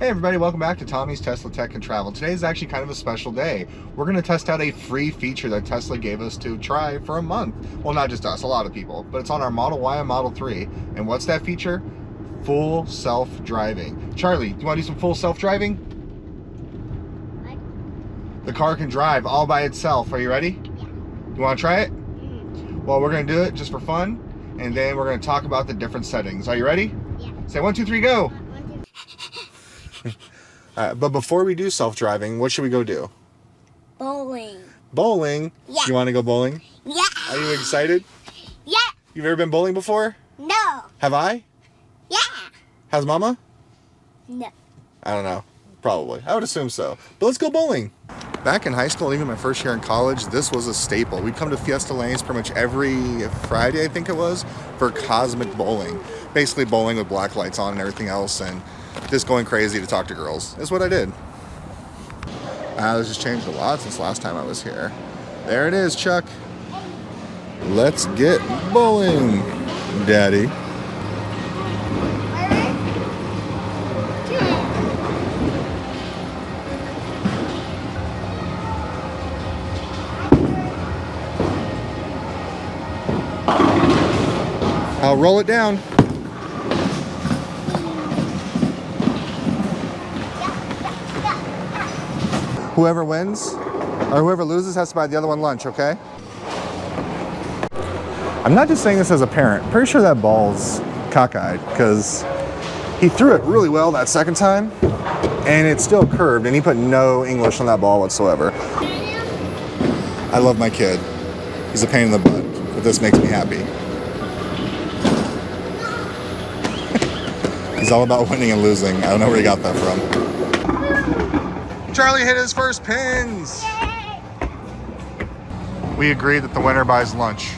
Hey everybody, welcome back to Tommy's Tesla Tech and Travel. Today is actually kind of a special day. We're going to test out a free feature that Tesla gave us to try for a month. Well, not just us, a lot of people, but it's on our Model Y and Model 3. And what's that feature? Full self-driving. Charlie, do you want to do some full self-driving? The car can drive all by itself. Are you ready? Yeah. You want to try it? Well, we're going to do it just for fun, and then we're going to talk about the different settings. Are you ready? Yeah. Say 1, 2, 3, go! But before we do self-driving, what should we go do? Bowling. Bowling? Yeah. You want to go bowling? Yeah. Are you excited? Yeah. You've ever been bowling before? No. Have I? Yeah. Has Mama? No. I don't know. Probably. I would assume so. But let's go bowling. Back in high school, even my first year in college, this was a staple. We'd come to Fiesta Lanes pretty much every Friday, I think it was, for cosmic bowling. Basically bowling with black lights on and everything else, and just going crazy to talk to girls. That's what I did. This has changed a lot since last time I was here. There it is, Chuck. Let's get bowling, Daddy. I'll roll it down. Whoever wins or whoever loses has to buy the other one lunch, okay? I'm not just saying this as a parent. Pretty sure that ball's cockeyed because he threw it really well that second time and it still curved and he put no English on that ball whatsoever. I love my kid. He's a pain in the butt, but this makes me happy. He's all about winning and losing. I don't know where he got that from. Charlie hit his first pins. Yay. We agreed that the winner buys lunch.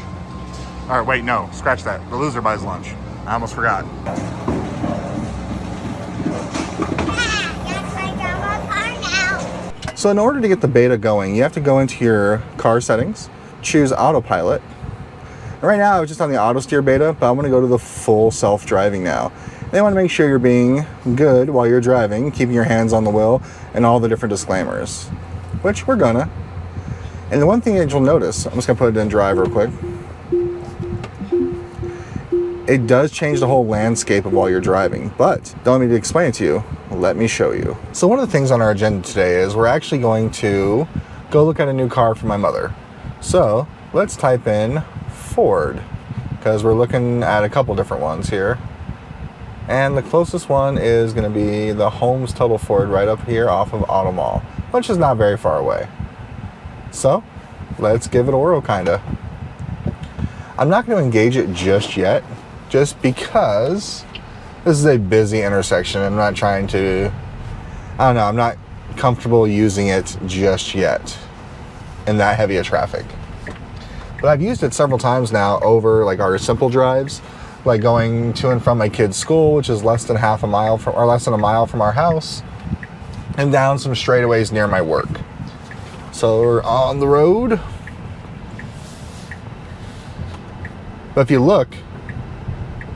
All right, wait, no, scratch that. The loser buys lunch. I almost forgot. So in order to get the beta going, you have to go into your car settings, choose autopilot. Right now I was just on the auto steer beta, but I want to go to the full self-driving now. They want to make sure you're being good while you're driving, keeping your hands on the wheel, and all the different disclaimers, which we're gonna. And the one thing that you'll notice, I'm just gonna put it in drive real quick. It does change the whole landscape of while you're driving, but don't want me to explain it to you. Let me show you. So one of the things on our agenda today is we're actually going to go look at a new car for my mother. So let's type in Ford, because we're looking at a couple different ones here. And the closest one is going to be the Holmes Total Ford right up here off of Auto Mall, which is not very far away. So let's give it a whirl, kinda. I'm not going to engage it just yet, just because this is a busy intersection. I'm not trying to, I don't know, I'm not comfortable using it just yet in that heavy of traffic. But I've used it several times now over like our simple drives, like going to and from my kid's school, which is less than half a mile from, or less than a mile from our house, and down some straightaways near my work. So we're on the road. But if you look,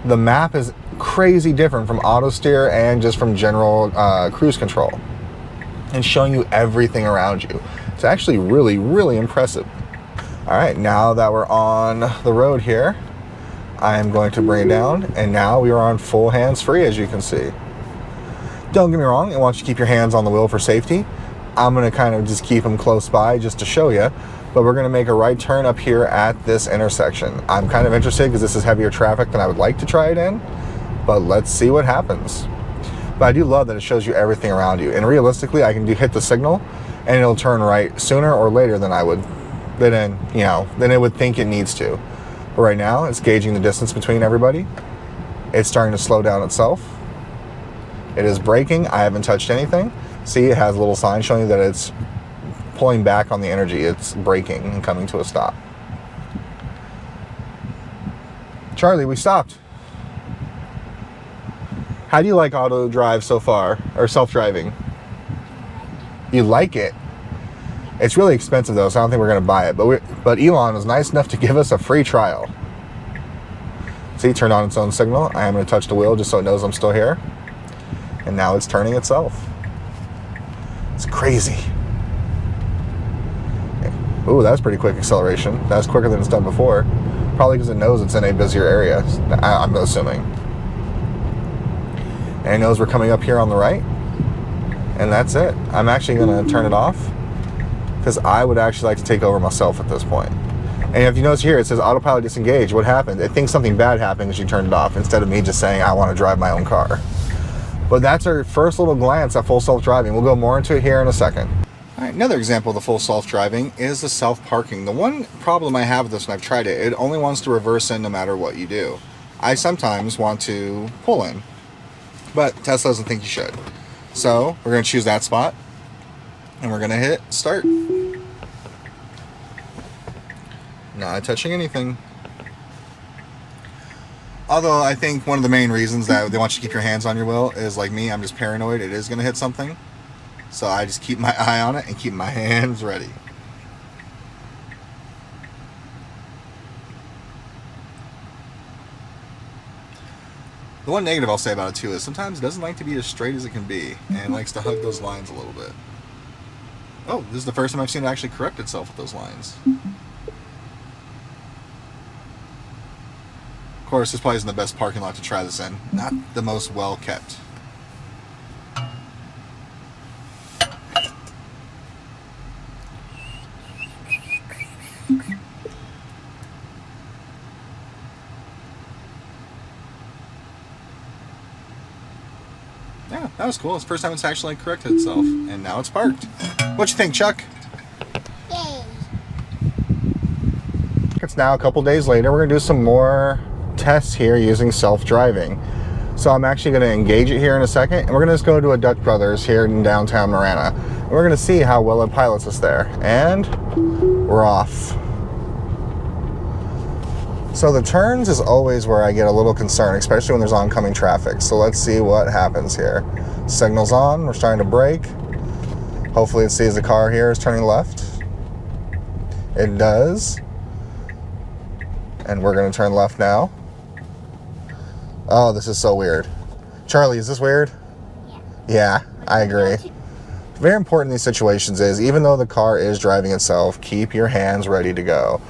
the map is crazy different from auto steer and just from general cruise control, and showing you everything around you. It's actually really, really impressive. All right, now that we're on the road here, I am going to bring it down, and now we are on full hands-free, as you can see. Don't get me wrong, I want you to keep your hands on the wheel for safety. I'm going to kind of just keep them close by just to show you, but we're going to make a right turn up here at this intersection. I'm kind of interested because this is heavier traffic than I would like to try it in, but let's see what happens. But I do love that it shows you everything around you, and realistically, I can hit the signal, and it'll turn right sooner or later than I would, than it would think it needs to. But right now, it's gauging the distance between everybody. It's starting to slow down itself. It is braking. I haven't touched anything. See, it has a little sign showing you that it's pulling back on the energy. It's braking and coming to a stop. Charlie, we stopped. How do you like auto drive so far, or self-driving? You like it? It's really expensive though, so I don't think we're going to buy it. But Elon was nice enough to give us a free trial. See, turned on its own signal. I am going to touch the wheel just so it knows I'm still here. and now it's turning itself. It's crazy. Ooh, that's pretty quick acceleration. That's quicker than it's done before. Probably because it knows it's in a busier area, I'm assuming. And it knows we're coming up here on the right. And that's it. I'm actually going to turn it off because I would actually like to take over myself at this point. And if you notice here, it says autopilot disengage. What happened? It thinks something bad happened as you turned it off instead of me just saying I want to drive my own car. But that's our first little glance at full self-driving. We'll go more into it here in a second. All right, another example of the full self-driving is the self-parking. The one problem I have with this when I've tried it, it only wants to reverse in no matter what you do. I sometimes want to pull in, but Tesla doesn't think you should. So we're going to choose that spot, and we're going to hit start. Not touching anything. Although I think one of the main reasons that they want you to keep your hands on your wheel is, like me, I'm just paranoid it is going to hit something. So I just keep my eye on it and keep my hands ready. The one negative I'll say about it too is sometimes it doesn't like to be as straight as it can be, and it likes to hug those lines a little bit. Oh, this is the first time I've seen it actually correct itself with those lines. Of course, this probably isn't the best parking lot to try this in. Not the most well kept. Yeah, that was cool. It's the first time it's actually corrected itself. And now it's parked. What you think, Chuck? Yay. It's now a couple days later. We're going to do some more tests here using self-driving. So I'm actually going to engage it here in a second. And we're going to just go to a Dutch Brothers here in downtown Marana. And we're going to see how well it pilots us there. And we're off. So the turns is always where I get a little concerned, especially when there's oncoming traffic. So let's see what happens here. Signal's on, we're starting to brake. Hopefully it sees the car here is turning left. It does. And we're gonna turn left now. Oh, this is so weird. Charlie, is this weird? Yeah, I agree. Very important in these situations is, even though the car is driving itself, keep your hands ready to go.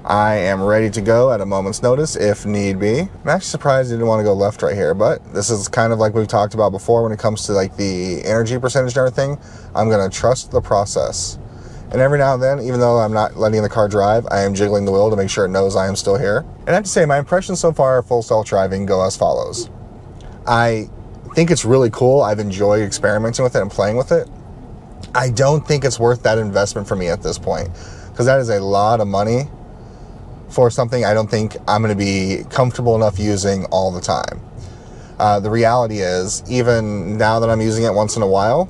I am ready to go at a moment's notice if need be. I'm actually surprised I didn't want to go left right here, but this is kind of like we've talked about before when it comes to like the energy percentage and everything. I'm going to trust the process. And every now and then, even though I'm not letting the car drive, I am jiggling the wheel to make sure it knows I am still here. And I have to say, my impressions so far of full self-driving go as follows. I think it's really cool. I've enjoyed experimenting with it and playing with it. I don't think it's worth that investment for me at this point, because that is a lot of money for something I don't think I'm going to be comfortable enough using all the time. The reality is, even now that I'm using it once in a while,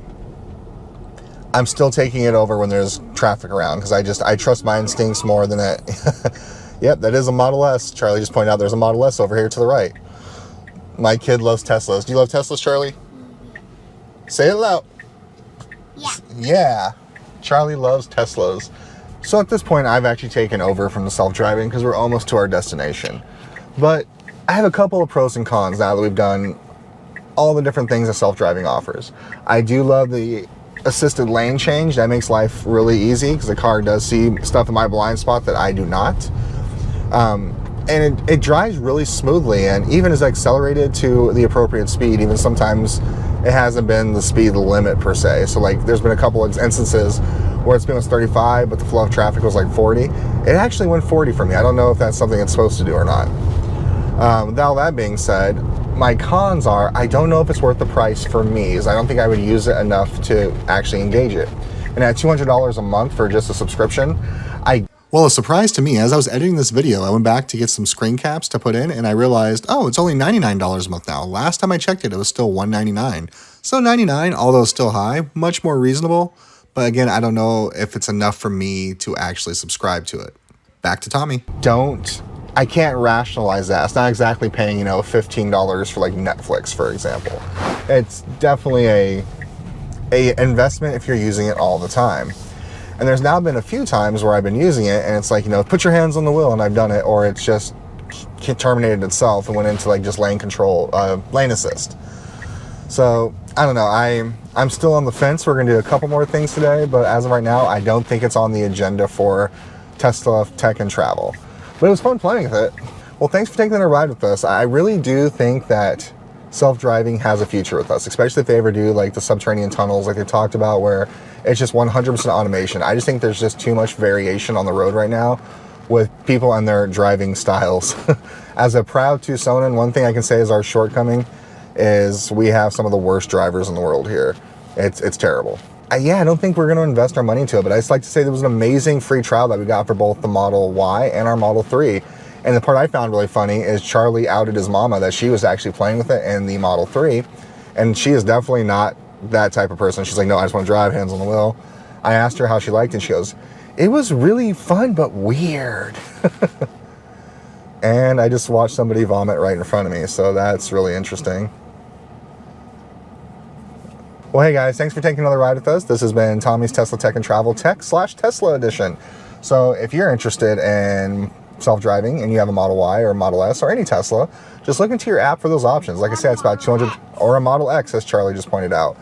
I'm still taking it over when there's traffic around, because I trust my instincts more than it. Yep, that is a Model S. Charlie just pointed out there's a Model S over here to the right. My kid loves Teslas. Do you love Teslas, Charlie? Say it loud. Yeah. Yeah. Charlie loves Teslas. So at this point, I've actually taken over from the self-driving because we're almost to our destination. But I have a couple of pros and cons now that we've done all the different things that self-driving offers. I do love the assisted lane change. That makes life really easy because the car does see stuff in my blind spot that I do not. And it drives really smoothly, and even is accelerated to the appropriate speed. Even sometimes it hasn't been the speed limit per se. So like there's been a couple of instances where it's been 35, but the flow of traffic was like 40. It actually went 40 for me. I don't know if that's something it's supposed to do or not. With all that being said, my cons are, I don't know if it's worth the price for me, as I don't think I would use it enough to actually engage it. And at $200 a month for just a subscription, well, a surprise to me, as I was editing this video, I went back to get some screen caps to put in, and I realized, oh, it's only $99 a month now. Last time I checked it, it was still $199. So $99, although still high, much more reasonable. But again, I don't know if it's enough for me to actually subscribe to it. Back to Tommy. I can't rationalize that. It's not exactly paying, $15 for like Netflix, for example. It's definitely a investment if you're using it all the time. And there's now been a few times where I've been using it and it's like, put your hands on the wheel, and I've done it, or it's just terminated itself and went into like just lane control, lane assist. So I don't know. I'm still on the fence. We're going to do a couple more things today, but as of right now, I don't think it's on the agenda for Tesla Tech and Travel. But it was fun playing with it. Well, thanks for taking a ride with us. I really do think that self-driving has a future with us, especially if they ever do like the subterranean tunnels like they talked about, where it's just 100% automation. I just think there's just too much variation on the road right now with people and their driving styles. As a proud Tucsonan, one thing I can say is our shortcoming is we have some of the worst drivers in the world here. It's terrible. Yeah, I don't think we're going to invest our money into it, but I just like to say there was an amazing free trial that we got for both the Model Y and our Model 3. And the part I found really funny is Charlie outed his mama that she was actually playing with it in the Model 3. And she is definitely not that type of person. She's like, no, I just want to drive, hands on the wheel. I asked her how she liked it, and she goes, it was really fun, but weird. And I just watched somebody vomit right in front of me, so that's really interesting. Well, hey guys, thanks for taking another ride with us. This has been Tommy's Tesla Tech and Travel Tech/Tesla edition. So if you're interested in self-driving and you have a Model Y or a Model S or any Tesla, just look into your app for those options. Like I said, it's about 200, or a Model X, as Charlie just pointed out.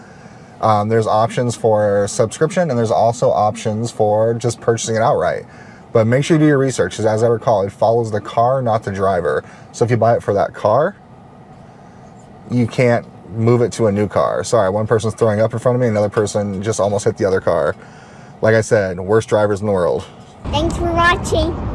There's options for subscription, and there's also options for just purchasing it outright. But make sure you do your research, because as I recall, it follows the car, not the driver. So if you buy it for that car, you can't move it to a new car. Sorry, one person's throwing up in front of me, another person just almost hit the other car. Like I said, worst drivers in the world. Thanks for watching.